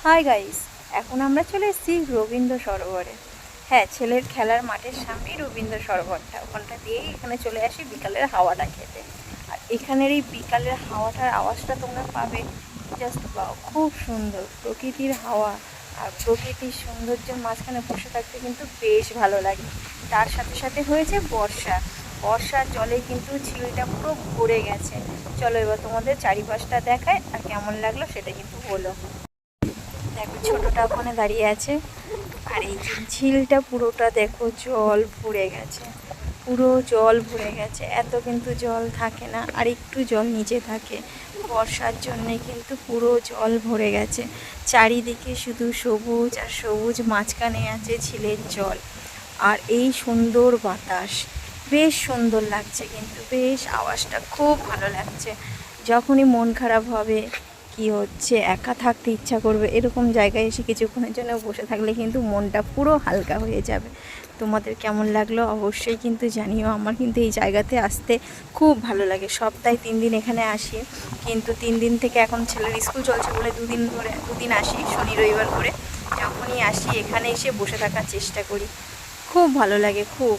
Hi guys, এখন আমরা চলে এসেছি রবীন্দ্র সরোবরে। হ্যাঁ, ছেলের খেলার মাঠের সামনেই রবীন্দ্র সরোবরটা, ওখানটা দিয়েই এখানে চলে আসি বিকালের হাওয়াটা খেতে। আর এখানের এই বিকালের হাওয়াটার আওয়াজটা তোমরা পাবে, জাস্ট পাও, খুব সুন্দর প্রকৃতির হাওয়া। আর প্রকৃতির সৌন্দর্যের মাঝখানে বসে থাকতে কিন্তু বেশ ভালো লাগে। তার সাথে সাথে হয়েছে বর্ষা, বর্ষার জলে কিন্তু ঝিলটা পুরো ভরে গেছে। চলো এবার তোমাদের চারিপাশটা দেখায়, আর কেমন লাগলো সেটা কিন্তু বলো। দেখো ছোটটা ওখানে দাঁড়িয়ে আছে, আর এই যে ঝিলটা পুরোটা দেখো জল ভরে গেছে, পুরো জল ভরে গেছে। এত কিন্তু জল থাকে না, আর একটু জল নিচে থাকে। বর্ষার জন্যে কিন্তু পুরো জল ভরে গেছে, চারিদিকে শুধু সবুজ আর সবুজ, মাঝখানে আছে ঝিলের জল। আর এই সুন্দর বাতাস, বেশ সুন্দর লাগছে, কিন্তু বেশ আওয়াজটা খুব ভালো লাগছে। যখনই মন খারাপ হবে, কি হচ্ছে, একা থাকতে ইচ্ছা করবে, এরকম জায়গায় এসে কিছুক্ষণের জন্য বসে থাকলে কিন্তু মনটা পুরো হালকা হয়ে যাবে। তোমাদের কেমন লাগলো অবশ্যই কিন্তু জানিও। আমার কিন্তু এই জায়গাতে আসতে খুব ভালো লাগে। সপ্তাহে 3 দিন এখানে আসি, কিন্তু 3 দিন থেকে এখন ছেলের স্কুল চলছে বলে 2 দিন আসি, শনি রবিবার করে। যখনই আসি এখানে এসে বসে থাকার চেষ্টা করি, খুব ভালো লাগে খুব।